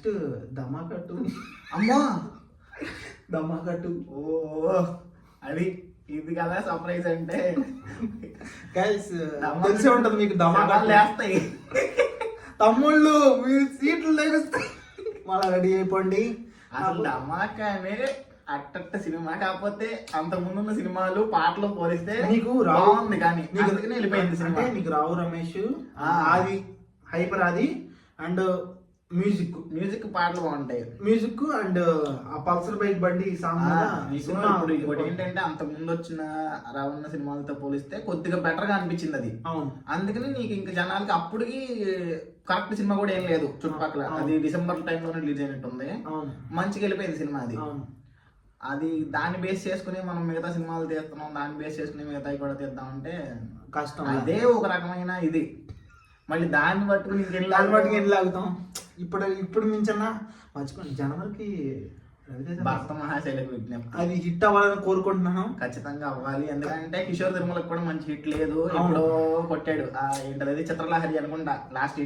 Next ధమాకట్టు. అమ్మా ధమాకట్టు. ఓ అది ఇది కదా సర్ప్రైజ్ అంటే. గైస్ తెలిసే ఉంటది మీకు ధమాకాలు లేస్తాయి. తమ్ముళ్ళు మీరు సీట్లు లేస్తాయి. మళ్ళీ రెడీ అయిపోండి. అసలు ధమాకా అనేది అట్ట సినిమా, కాకపోతే అంత ముందున్న సినిమాలు పాటలు పోలిస్తే నీకు బాగుంది, కానీ అందుకనే వెళ్ళిపోయింది సినిమా. అంటే నీకు రావు రమేష్, ఆది, హైపర్ ఆది అండ్ మ్యూజిక్ పాటలు బాగుంటాయి. మ్యూజిక్ అండ్ ఆ పల్సర్ బైక్ బండి సాంగ్. ఇప్పుడు ఏంటంటే అంత ముందు వచ్చిన రావణ సినిమాలతో పోలిస్తే కొద్దిగా బెటర్ గా అనిపించింది అది. అవును, అందుకని నీకు ఇంకా జనాలకి అప్పటికి కరెక్ట్ సినిమా కూడా ఏం లేదు చుట్టుపక్కల. అది డిసెంబర్ టైంలోనే రిలీజ్ అయినట్టుంది. మంచిగా వెళ్ళిపోయింది సినిమా అది. అది దాన్ని బేస్ చేసుకుని మనం మిగతా సినిమాలు తీస్తున్నాం, దాన్ని బేస్ చేసుకుని మిగతాయి కూడా తీద్దామంటే కష్టం. అదే ఒక రకమైన ఇది. మళ్ళీ దాన్ని పట్టుకుని ఎన్ని లాగుతాం. ఇప్పుడు మించన్నా మర్చిపోండి, జనవరికి భక్త మహాశైలకు విజ్ఞప్తి, అది హిట్ అవ్వాలని కోరుకుంటున్నాను. ఖచ్చితంగా అవ్వాలి. ఎందుకంటే కిషోర్ తిరుమలకు కూడా మంచి హిట్ లేదు, ఎప్పుడో కొట్టాడు. ఏంటది చిత్రలహరి అనుకుంటా లాస్ట్ హిట్.